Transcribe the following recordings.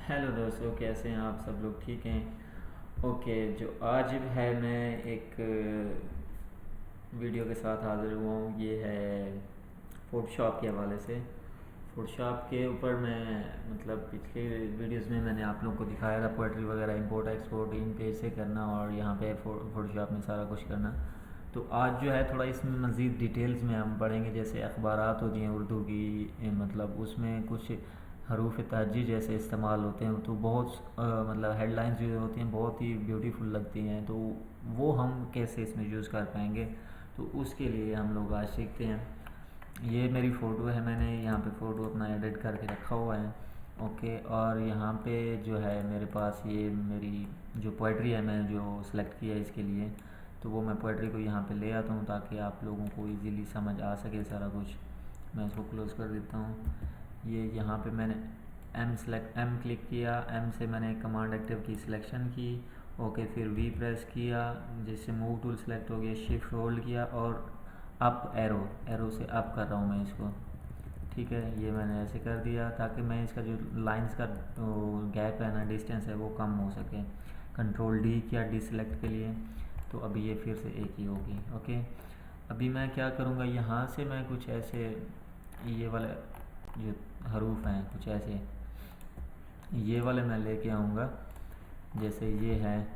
Hello दोस्तों, कैसे हैं आप सब लोग? ठीक हैं? ओके, जो आज है मैं एक वीडियो के साथ हाज़िर हुआ हूँ। ये है फ़ोटोशॉप के हवाले से। फ़ोटोशॉप के ऊपर मैं मतलब पिछले वीडियोस में मैंने आप लोगों को दिखाया था पोइट्री वगैरह इंपोर्ट एक्सपोर्ट इन पेज से करना और यहाँ पे फ़ोटोशॉप में सारा कुछ करना। तो आज जो है थोड़ा इसमें मज़ीद डिटेल्स में हम पढ़ेंगे। जैसे अखबारात होती हैं उर्दू की, मतलब उसमें कुछ हरूफ तहज्जी जैसे इस्तेमाल होते हैं, तो बहुत मतलब हेडलाइंस जो होती हैं बहुत ही ब्यूटीफुल लगती हैं। तो वो हम कैसे इसमें यूज़ कर पाएंगे, तो उसके लिए हम लोग आज सीखते हैं। ये मेरी फ़ोटो है, मैंने यहाँ पे फ़ोटो अपना एडिट करके रखा हुआ है। ओके, और यहाँ पे जो है मेरे पास ये मेरी जो पोइट्री है मैंने जो सिलेक्ट किया है इसके लिए, तो वो मैं पोइट्री को यहाँ पे ले आता हूँ ताकि आप लोगों को इजीली समझ आ सके सारा कुछ। मैं इसको क्लोज़ कर देता हूँ। ये यहाँ पे मैंने एम क्लिक किया, एम से मैंने कमांड एक्टिव की सिलेक्शन की। ओके, फिर वी प्रेस किया जिससे मूव टूल सेलेक्ट हो गया, शिफ्ट होल्ड किया और अप एरो से अप कर रहा हूँ मैं इसको। ठीक है, ये मैंने ऐसे कर दिया ताकि मैं इसका जो लाइंस का गैप है ना, डिस्टेंस है, वो कम हो सके। कंट्रोल डी किया डिसलेक्ट के लिए, तो अभी ये फिर से एक ही होगी। ओके, अभी मैं क्या करूँगा, यहाँ से मैं कुछ ऐसे ये वाले जो हरूफ हैं कुछ ऐसे ये वाले मैं लेके आऊँगा। जैसे ये है,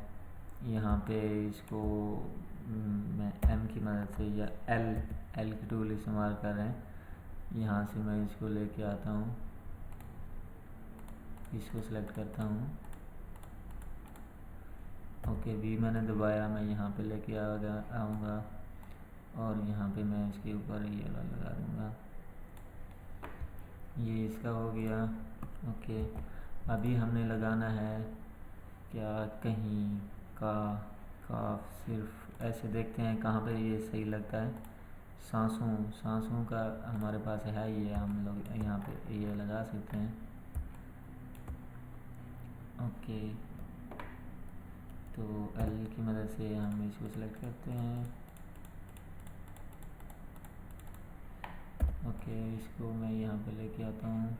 यहाँ पे इसको मैं एम की मदद से या एल एल की टूल इस्तेमाल कर रहे हैं। यहाँ से मैं इसको लेके आता हूँ, इसको सेलेक्ट करता हूँ। ओके, वी मैंने दबाया, मैं यहाँ पे लेके आऊँगा और यहाँ पे मैं इसके ऊपर ये लगा दूँगा। ये इसका हो गया। ओके, अभी हमने लगाना है क्या, कहीं का, काफ, सिर्फ ऐसे देखते हैं कहाँ पे ये सही लगता है। सांसों का हमारे पास है, ये हम लोग यहाँ पे ये लगा सकते हैं। ओके, तो एल की मदद से हम इसको सेलेक्ट करते हैं। ओके, इसको मैं यहाँ पे लेके आता हूँ,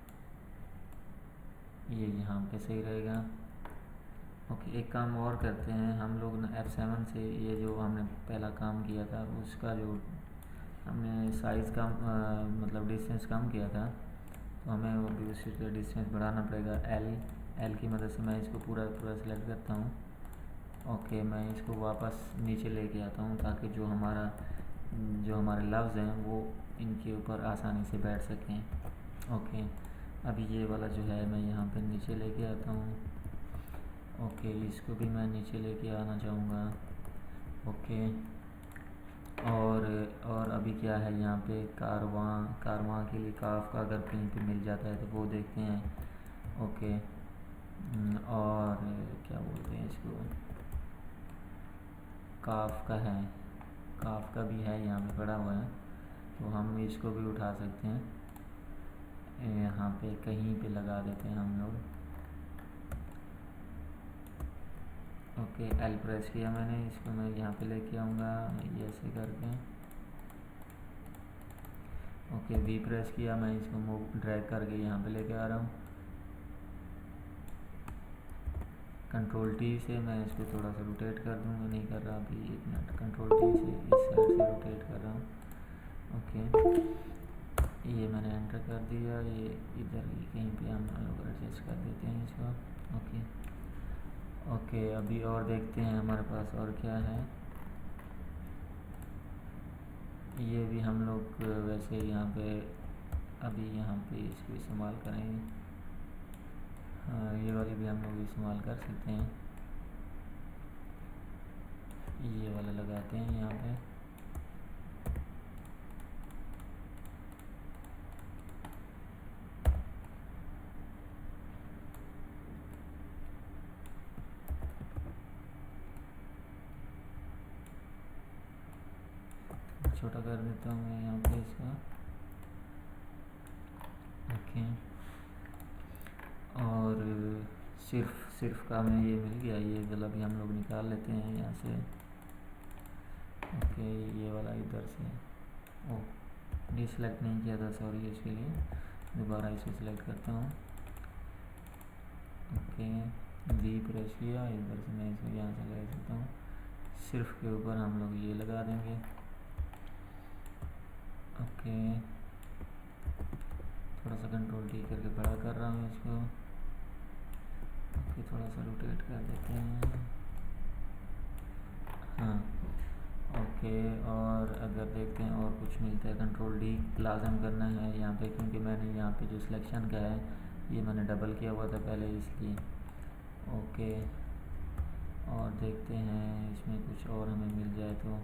ये यहाँ पे सही रहेगा। ओके, एक काम और करते हैं हम लोग ना, F7 से ये जो हमने पहला काम किया था उसका जो हमने साइज़ कम मतलब डिस्टेंस कम किया था, तो हमें वो भी उसी का डिस्टेंस बढ़ाना पड़ेगा। एल की मदद से मैं इसको पूरा पूरा सेलेक्ट करता हूँ। ओके, मैं इसको वापस नीचे लेके आता हूँ ताकि जो हमारे लफ्ज़ हैं वो इनके ऊपर आसानी से बैठ सकें। ओके, अभी ये वाला जो है मैं यहाँ पे नीचे लेके आता हूँ। ओके, इसको भी मैं नीचे लेके आना चाहूँगा। ओके, और अभी क्या है यहाँ पे, कारवां के लिए काफ का अगर कहीं पे मिल जाता है तो वो देखते हैं। ओके, और क्या बोलते हैं इसको, काफ का है, काफ का भी है यहाँ पे पड़ा हुआ है, तो हम इसको भी उठा सकते हैं। यहाँ पे कहीं पे लगा देते हैं हम लोग। ओके, एल प्रेस किया मैंने, इसको मैं यहाँ पे लेके आऊँगा ये ऐसे करके। ओके, वी प्रेस किया, मैं इसको मूव ड्रैग करके यहाँ पे लेके आ रहा हूँ। कंट्रोल टी से मैं इसको थोड़ा सा रोटेट कर दूँगा, नहीं कर रहा अभी, एक मिनट, कंट्रोल टी से इस साइड से रोटेट कर रहा हूँ। ओके, ये मैंने एंटर कर दिया, ये इधर कहीं पे हम लोग एडजस्ट कर देते हैं इसको। ओके ओके, अभी और देखते हैं हमारे पास और क्या है। ये भी हम लोग वैसे यहाँ पे अभी यहाँ पे इसको इस्तेमाल करेंगे। हाँ, ये वाली भी हम लोग इस्तेमाल कर सकते हैं। ये वाला लगाते हैं यहाँ पे। छोटा कर देता हूँ मैं यहाँ पे इसका। ओके, और सिर्फ का हमें ये मिल गया, ये वाला भी हम लोग निकाल लेते हैं यहाँ से। ओके, ये वाला इधर से, ओ डिसलेक्ट नहीं किया था, सॉरी, इसके लिए दोबारा इसे सिलेक्ट करता हूँ। ओके, वी प्रेस किया, इधर से मैं इसको यहाँ से लगा सकता हूँ। सिर्फ के ऊपर हम लोग ये लगा देंगे। ओके, थोड़ा सा कंट्रोल टी करके बड़ा कर रहा हूँ इसको। ओके, थोड़ा सा रोटेट कर देते हैं। हाँ ओके, और अगर देखते हैं और कुछ मिलता है, कंट्रोल डी लाजम करना है यहाँ पे, क्योंकि मैंने यहाँ पे जो सिलेक्शन का है ये मैंने डबल किया हुआ था पहले, इसलिए। ओके, और देखते हैं इसमें कुछ और हमें मिल जाए तो।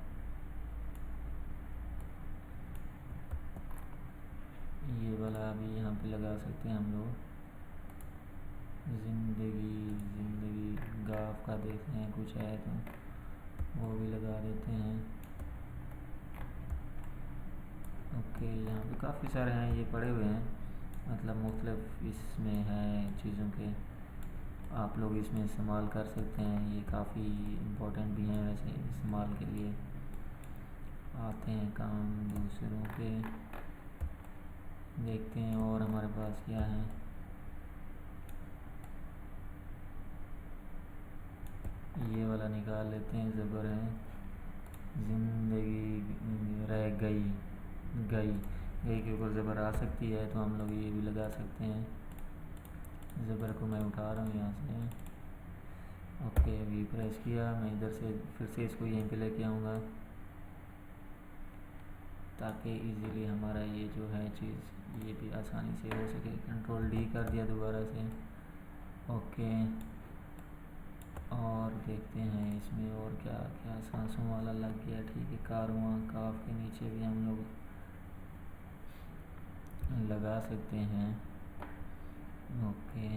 ये वाला भी यहाँ पे लगा सकते हैं हम लोग। ज़िंदगी ज़िंदगी गाफ का देखते हैं कुछ है तो वो भी लगा देते हैं। ओके, यहाँ पे काफ़ी सारे हैं, ये पड़े हुए हैं, मतलब मुख्तलिफ इसमें हैं चीज़ों के, आप लोग इसमें इस्तेमाल कर सकते हैं। ये काफ़ी इम्पोर्टेंट भी हैं वैसे, इस्तेमाल के लिए आते हैं काम दूसरों के। देखते हैं और हमारे पास क्या है। ये वाला निकाल लेते हैं, ज़बर है। ज़िंदगी रह गई, गई गई के ऊपर ज़बर आ सकती है तो हम लोग ये भी लगा सकते हैं। ज़बर को मैं उठा रहा हूँ यहाँ से। ओके, वी प्रेस किया, मैं इधर से फिर से इसको यहीं पे लेके आऊँगा ताकि इजीली हमारा ये जो है चीज़ ये भी आसानी से हो सके। कंट्रोल डी कर दिया दोबारा से। ओके, और देखते हैं इसमें और क्या क्या। सांसों वाला लग गया, ठीक है। कारवां, काफ के नीचे भी हम लोग लगा सकते हैं। ओके,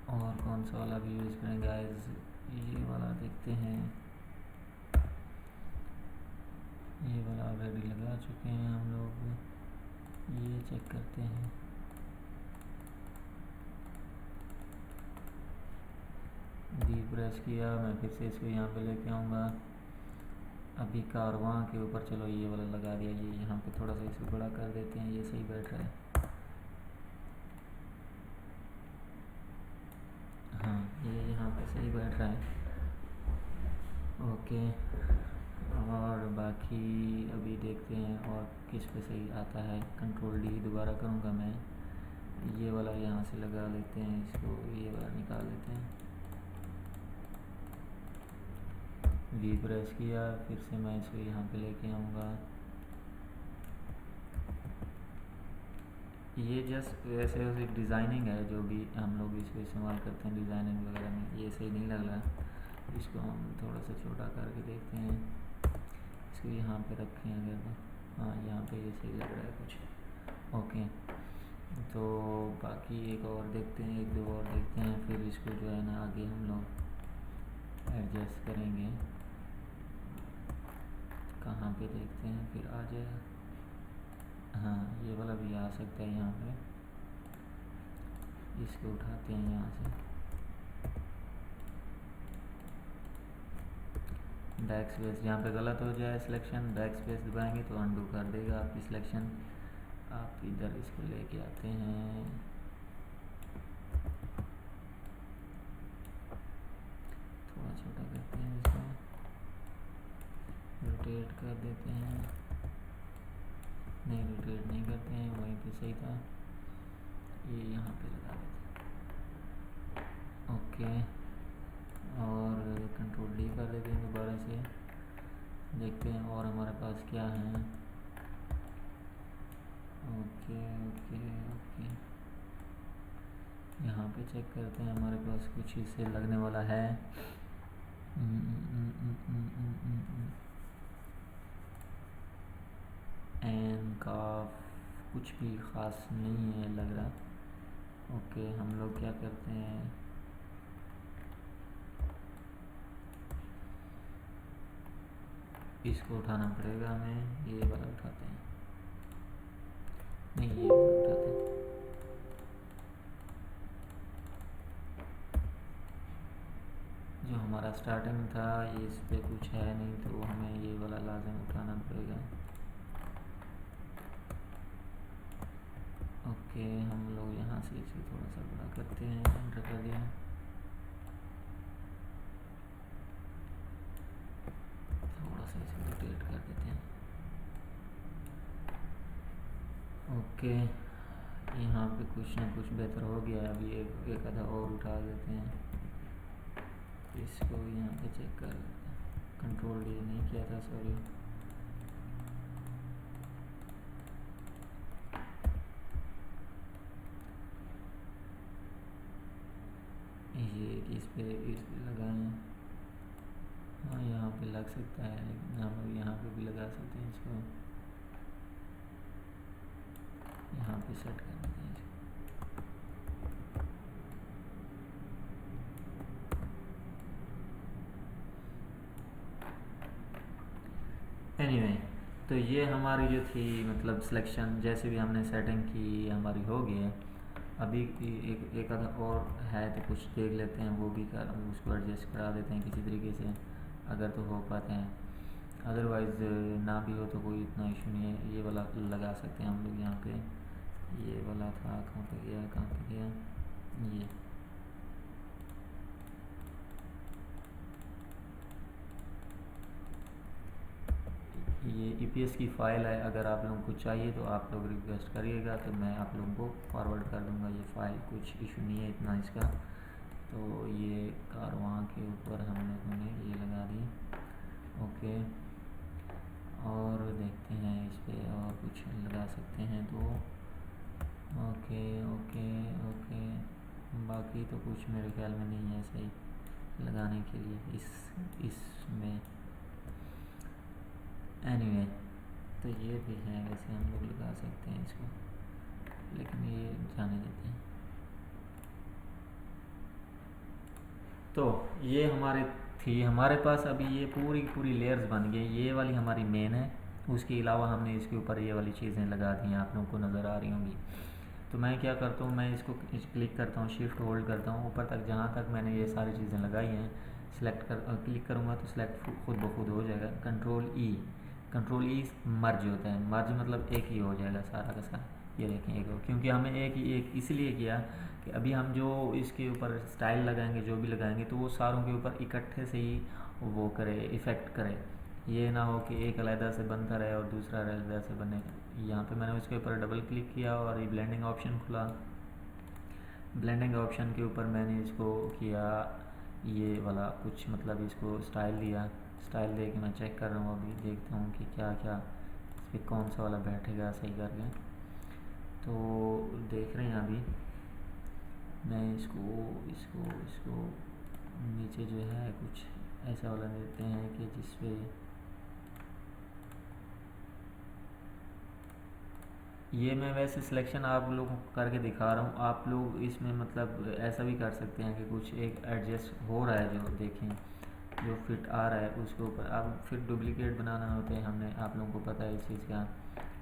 और कौन सा वाला भी यूज़ करें गाइस, ये वाला देखते हैं। ये वाला ऑलरेडी लगा चुके हैं हम लोग, ये चेक करते हैं। डी प्रेस किया, मैं फिर से इसको यहाँ पे लेके आऊँगा। अभी कारवां के ऊपर चलो ये वाला लगा दिया, ये यहाँ पे थोड़ा सा इसको बड़ा कर देते हैं, ये सही बैठ रहा है। हाँ, ये यहाँ पे सही बैठ रहा है। ओके, और बाकी अभी देखते हैं और किस पे सही आता है। कंट्रोल डी दोबारा करूँगा मैं, ये वाला यहाँ से लगा लेते हैं इसको, ये वाला निकाल लेते हैं। वी प्रेस किया, फिर से मैं इसको यहाँ पे लेके आऊँगा। ये जस्ट वैसे वैसे डिज़ाइनिंग है, जो भी हम लोग इसको इस्तेमाल करते हैं डिज़ाइनिंग वगैरह में, ये सही नहीं लग रहा। इसको हम थोड़ा सा छोटा करके देखते हैं, इसको यहाँ पे रखें अगर तो, हाँ यहाँ पे ये सही लग रहा है कुछ। ओके, तो बाकी एक और देखते हैं, एक दो और देखते हैं, फिर इसको जो है ना आगे हम लोग एडजस्ट करेंगे। कहाँ पे देखते हैं, फिर आ जाएगा। हाँ, ये वाला भी आ सकता है यहाँ पे, इसको उठाते हैं यहाँ से। बैक स्पेस, जहाँ पे गलत हो जाए सिलेक्शन, बैक स्पेस दबाएंगे तो अनडू कर देगा आपकी सिलेक्शन। आप इधर इसको लेके आते हैं, थोड़ा छोटा करते हैं इसको, रोटेट कर देते हैं। नहीं, रोटेट नहीं करते हैं, वहीं पे सही था, ये यहाँ पे लगा देते हैं। ओके, और कंट्रोल डी कर देते हैं दोबारा से। देखते हैं और हमारे पास क्या है। ओके ओके ओके, यहाँ पे चेक करते हैं, हमारे पास कुछ इससे लगने वाला है। एन का कुछ भी ख़ास नहीं है लग रहा। ओके, हम लोग क्या करते हैं, इसको उठाना पड़ेगा हमें, ये वाला उठाते हैं, नहीं ये वाला उठाते हैं। जो हमारा स्टार्टिंग था ये इस पर कुछ है नहीं, तो हमें ये वाला लाजम उठाना पड़ेगा। ओके, हम लोग यहाँ से इसे थोड़ा सा बड़ा करते हैं, एंटर कर दिया। थोड़ा सा इसे रोटेट कर देते हैं। ओके, यहाँ पे कुछ ना कुछ बेहतर हो गया। अभी एक आधा और उठा देते हैं, इसको यहाँ पे चेक कर लेते हैं। कंट्रोल डी नहीं किया था, सॉरी। ये इस पे लगाएं। हाँ, यहाँ पे लग सकता है, लेकिन हम लोग यहाँ पे भी लगा सकते हैं इसको। यहाँ पे सेट कर देते हैं इसको। एनीवे, तो ये हमारी जो थी मतलब सिलेक्शन, जैसे भी हमने सेटिंग की हमारी हो गई है। अभी एक आधा और है तो कुछ देख लेते हैं, वो भी कर उसको एडजस्ट करा देते हैं किसी तरीके से, अगर तो हो पाते हैं। अदरवाइज़ ना भी हो तो कोई इतना इशू नहीं है, ये वाला लगा सकते हैं हम लोग यहाँ पे। ये वाला था, कहाँ पे गया, कहाँ पे गया ये। ये EPS की फ़ाइल है, अगर आप लोगों को चाहिए तो आप लोग रिक्वेस्ट करिएगा, तो मैं आप लोगों को फॉरवर्ड कर दूंगा ये फ़ाइल। कुछ इशू नहीं है इतना इसका। तो ये कारवां के ऊपर हम लोगों ने ये लगा दी। ओके, और देखते हैं इस पर और कुछ लगा सकते हैं तो। ओके ओके ओके, बाकी तो कुछ मेरे ख्याल में नहीं है सही लगाने के लिए इसमें। एनीवे, तो ये भी है, वैसे हम लोग लगा सकते हैं इसको, लेकिन ये जाने देते हैं। तो ये हमारे पास अभी ये पूरी लेयर्स बन गई। ये वाली हमारी मेन है, उसके अलावा हमने इसके ऊपर ये वाली चीज़ें लगा दी हैं, आप लोगों को नज़र आ रही होंगी। तो मैं क्या करता हूँ, मैं इसको क्लिक करता हूँ, शिफ्ट होल्ड करता हूँ ऊपर तक, जहाँ तक मैंने ये सारी चीज़ें लगाई हैं क्लिक करूँगा तो सिलेक्ट खुद ब खुद हो जाएगा। कंट्रोल ई मर्ज होता है। मर्ज मतलब एक ही हो जाएगा सारा का सारा। ये देखें एक हो, क्योंकि हमें एक इसलिए किया कि अभी हम जो इसके ऊपर स्टाइल लगाएंगे, जो भी लगाएंगे, तो वो सारों के ऊपर इकट्ठे से ही वो करे, इफ़ेक्ट करे। ये ना हो कि एक अलहदा से बनता रहे और दूसरा अलहदा से बने। यहाँ पे मैंने उसके ऊपर डबल क्लिक किया और ये ब्लेंडिंग ऑप्शन खुला। ब्लेंडिंग ऑप्शन के ऊपर मैंने इसको किया ये वाला कुछ, मतलब इसको स्टाइल दिया। स्टाइल दे के मैं चेक कर रहा हूँ, अभी देखता हूँ कि क्या क्या इस पर कौन सा वाला बैठेगा सही करके। तो देख रहे हैं अभी मैं इसको नीचे जो है कुछ ऐसा वाला देते हैं कि जिसपे ये मैं वैसे सिलेक्शन आप लोगों को करके दिखा रहा हूँ। आप लोग इसमें मतलब ऐसा भी कर सकते हैं कि कुछ एक एडजस्ट हो रहा है, जो देखें जो फिट आ रहा है उसके ऊपर। अब फिर डुप्लीकेट बनाना होते हैं, हमने आप लोगों को पता है इस चीज़ का,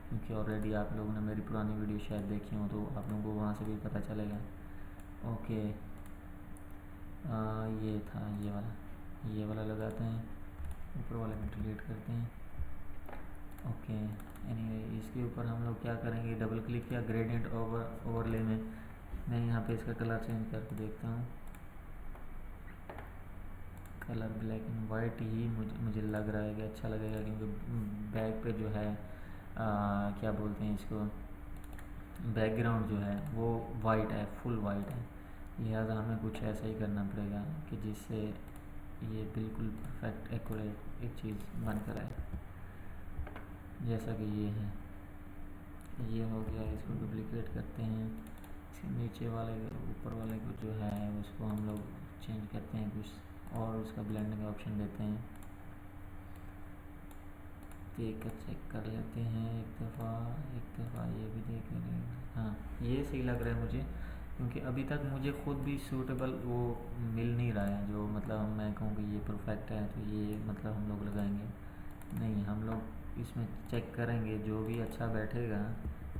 क्योंकि ऑलरेडी आप लोगों ने मेरी पुरानी वीडियो शायद देखी हो, तो आप लोगों को वहाँ से भी पता चलेगा। ओके, ये था ये वाला लगाते हैं, ऊपर वाले में डिलीट करते हैं। ओके, एनीवे इसके ऊपर हम लोग क्या करेंगे, डबल क्लिक किया ग्रेडियंट ओवरले में। मैं यहाँ पे इसका कलर चेंज करके देखता हूँ। कलर ब्लैक एंड वाइट ही मुझे लग रहा है कि अच्छा लगेगा, क्योंकि बैक पे जो है क्या बोलते हैं इसको, बैकग्राउंड जो है वो वाइट है, फुल वाइट है। लिहाजा हमें कुछ ऐसा ही करना पड़ेगा कि जिससे ये बिल्कुल परफेक्ट एक्यूरेट एक चीज़ बन कर आए, जैसा कि ये है। ये हो गया, इसको डुप्लीकेट करते हैं। इसके नीचे वाले ऊपर वाले को जो है उसको हम लोग चेंज करते हैं कुछ और, उसका ब्लेंडिंग ऑप्शन देते हैं। देख कर चेक कर लेते हैं एक दफ़ा ये भी देख लेंगे। हाँ, ये सही लग रहा है मुझे, क्योंकि अभी तक मुझे ख़ुद भी सूटेबल वो मिल नहीं रहा है, जो मतलब मैं कहूँ कि ये परफेक्ट है तो ये मतलब हम लोग लगाएंगे नहीं। हम लोग इसमें चेक करेंगे, जो भी अच्छा बैठेगा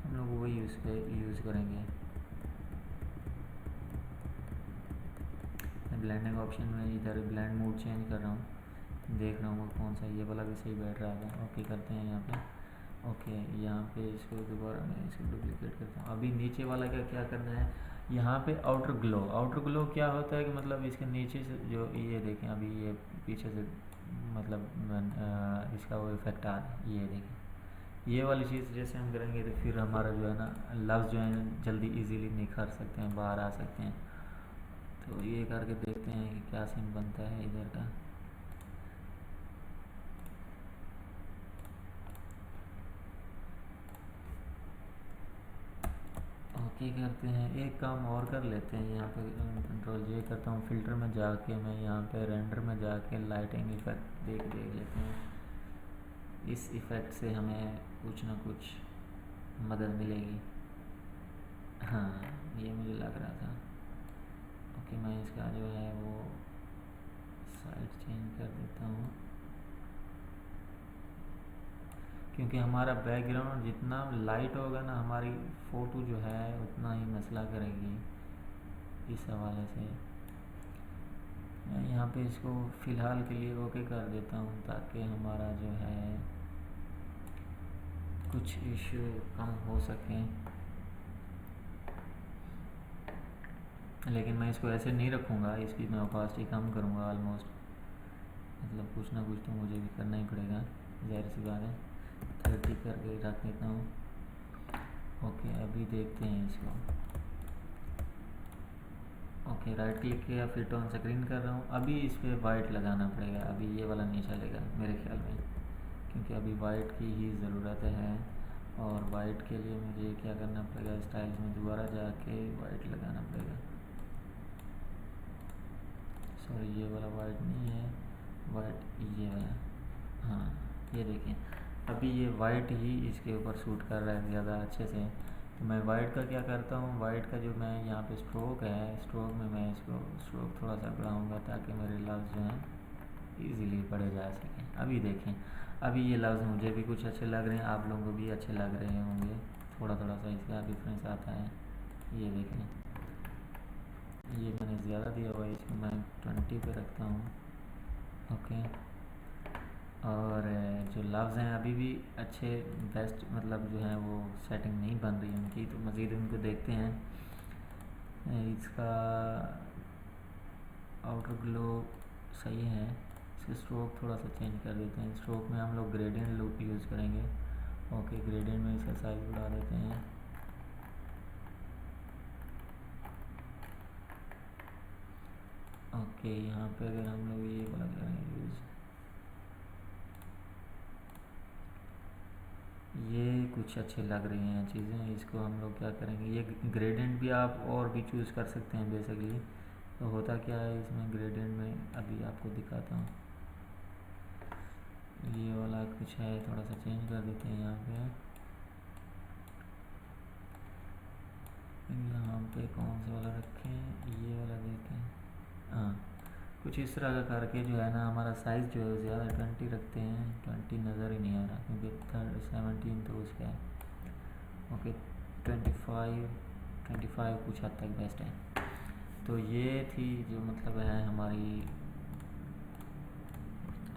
हम लोग वही उस पर यूज़ करेंगे। ब्लेंडिंग ऑप्शन में इधर ब्लेंड मोड चेंज कर रहा हूँ, देख रहा हूँ कौन सा, ये वाला भी सही बैठ रहा था। ओके करते हैं यहाँ पे। ओके यहाँ पे इसको दोबारा मैं इसको डुप्लीकेट करता हूँ। अभी नीचे वाला का क्या करना है, यहाँ पे आउटर ग्लो। आउटर ग्लो क्या होता है कि मतलब इसके नीचे से जो ये देखें, अभी ये पीछे से मतलब इसका वो इफेक्ट आ रहा है, ये देखें। ये वाली चीज़ जैसे हम करेंगे तो फिर हमारा जो है ना लफ्ज़ जो है जल्दी इजीली निखर सकते हैं, बाहर आ सकते हैं। तो ये करके देखते हैं कि क्या सीन बनता है इधर का। ओके करते हैं, एक काम और कर लेते हैं। यहाँ पे कंट्रोल जे करता हूँ, फिल्टर में जाके मैं यहाँ पे रेंडर में जाके लाइटिंग इफेक्ट देख लेते हैं। इस इफ़ेक्ट से हमें कुछ ना कुछ मदद मिलेगी। हाँ ये मुझे लग रहा था। ओके मैं इसका जो है वो साइड चेंज कर देता हूँ, क्योंकि हमारा बैकग्राउंड जितना लाइट होगा ना हमारी फ़ोटो जो है उतना ही मसला करेगी। इस हवाले से मैं यहाँ पे इसको फ़िलहाल के लिए ओके कर देता हूँ, ताकि हमारा जो है कुछ इशू कम हो सके। लेकिन मैं इसको ऐसे नहीं रखूँगा, इसकी मैं ऑपासिटी कम करूँगा ऑलमोस्ट। मतलब कुछ ना कुछ तो मुझे भी करना ही पड़ेगा, ज़ाहिर सी बात है। 30 करके रख देता हूँ। ओके अभी देखते हैं इसको। ओके राइट क्लिक किया, फिट ऑन स्क्रीन कर रहा हूँ। अभी इस पर वाइट लगाना पड़ेगा, अभी ये वाला नहीं चलेगा मेरे ख्याल में, क्योंकि अभी वाइट की ही ज़रूरत है। और वाइट के लिए मुझे क्या करना पड़ेगा, स्टाइल्स में दोबारा जाके वाइट लगाना पड़ेगा। सॉरी ये वाला वाइट नहीं है, वाइट ये वाला। हाँ ये देखें, अभी ये वाइट ही इसके ऊपर सूट कर रहा है ज़्यादा अच्छे से। तो मैं वाइट का क्या करता हूँ, वाइट का जो मैं यहाँ पे स्ट्रोक है, स्ट्रोक में मैं इसको स्ट्रोक थोड़ा सा बढ़ाऊँगा ताकि मेरे लफ्ज़ जो हैं ईज़िली पढ़े जा सकें। अभी देखें, अभी ये लफ्ज़ मुझे भी कुछ अच्छे लग रहे हैं, आप लोगों को भी अच्छे लग रहे होंगे। थोड़ा थोड़ा सा इसका डिफरेंस आता है, ये देखें। ये मैंने ज़्यादा दिया हुआ है, इसको मैं 20 पे रखता हूँ। ओके और जो लफ्ज़ हैं अभी भी अच्छे बेस्ट मतलब जो है वो सेटिंग नहीं बन रही उनकी, तो मज़ीद उनको देखते हैं। इसका आउटर ग्लो सही है, इसका स्ट्रोक थोड़ा सा चेंज कर देते हैं। स्ट्रोक में हम लोग ग्रेडियंट लुक यूज़ करेंगे। ओके ग्रेडियंट में इसका साइज़ बढ़ा देते हैं। ओके यहाँ पे अगर हम लोग ये वाला करेंगे यूज़, ये कुछ अच्छे लग रही हैं चीज़ें। इसको हम लोग क्या करेंगे, ये ग्रेडियंट भी आप और भी चूज़ कर सकते हैं बेसिकली। तो होता क्या है इसमें ग्रेडियंट में, अभी आपको दिखाता हूँ। ये वाला कुछ है, थोड़ा सा चेंज कर देते हैं यहाँ पे कौन सा वाला रखें, ये वाला देखें। हाँ कुछ इस तरह का करके जो है ना हमारा साइज़ जो है ज़्यादा 20 रखते हैं। 20 नज़र ही नहीं आ रहा क्योंकि 17 तो उसका है। ओके 25 कुछ हद तक बेस्ट है। तो ये थी जो मतलब है हमारी।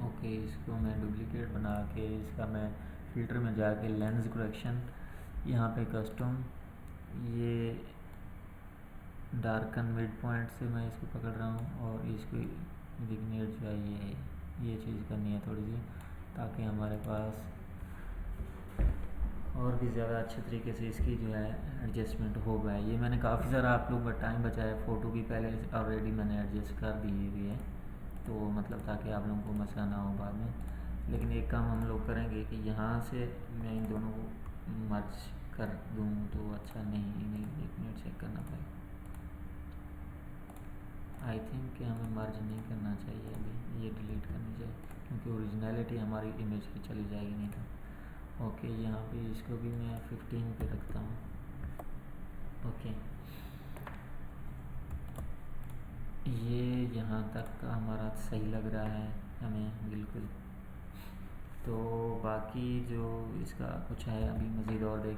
ओके इसको मैं डुप्लीकेट बना के इसका मैं फ़िल्टर में जाके लेंस करेक्शन, यहाँ पे कस्टम, ये डार्कन मिड पॉइंट से मैं इसको पकड़ रहा हूँ और इसको विग्नेट जो है ये चीज़ करनी है थोड़ी सी, ताकि हमारे पास और भी ज़्यादा अच्छे तरीके से इसकी जो है एडजस्टमेंट हो गया। ये मैंने काफ़ी सारा आप लोगों का टाइम बचाया, फ़ोटो भी पहले ऑलरेडी मैंने एडजस्ट कर दी हुई है, तो मतलब ताकि आप लोगों को मसला ना हो बाद में। लेकिन एक काम हम लोग करेंगे कि यहाँ से मैं इन दोनों को मर्ज कर दूँ तो अच्छा नहीं, एक मिनट चेक करना पड़ेगा। आई थिंक कि हमें मर्ज नहीं करना चाहिए, अभी ये डिलीट करनी चाहिए क्योंकि ओरिजिनलिटी हमारी इमेज की चली जाएगी नहीं तो। ओके यहाँ पे इसको भी मैं 15 पे रखता हूँ। ओके ये यहाँ तक का हमारा सही लग रहा है हमें बिल्कुल। तो बाकी जो इसका कुछ है अभी मज़ीद और देख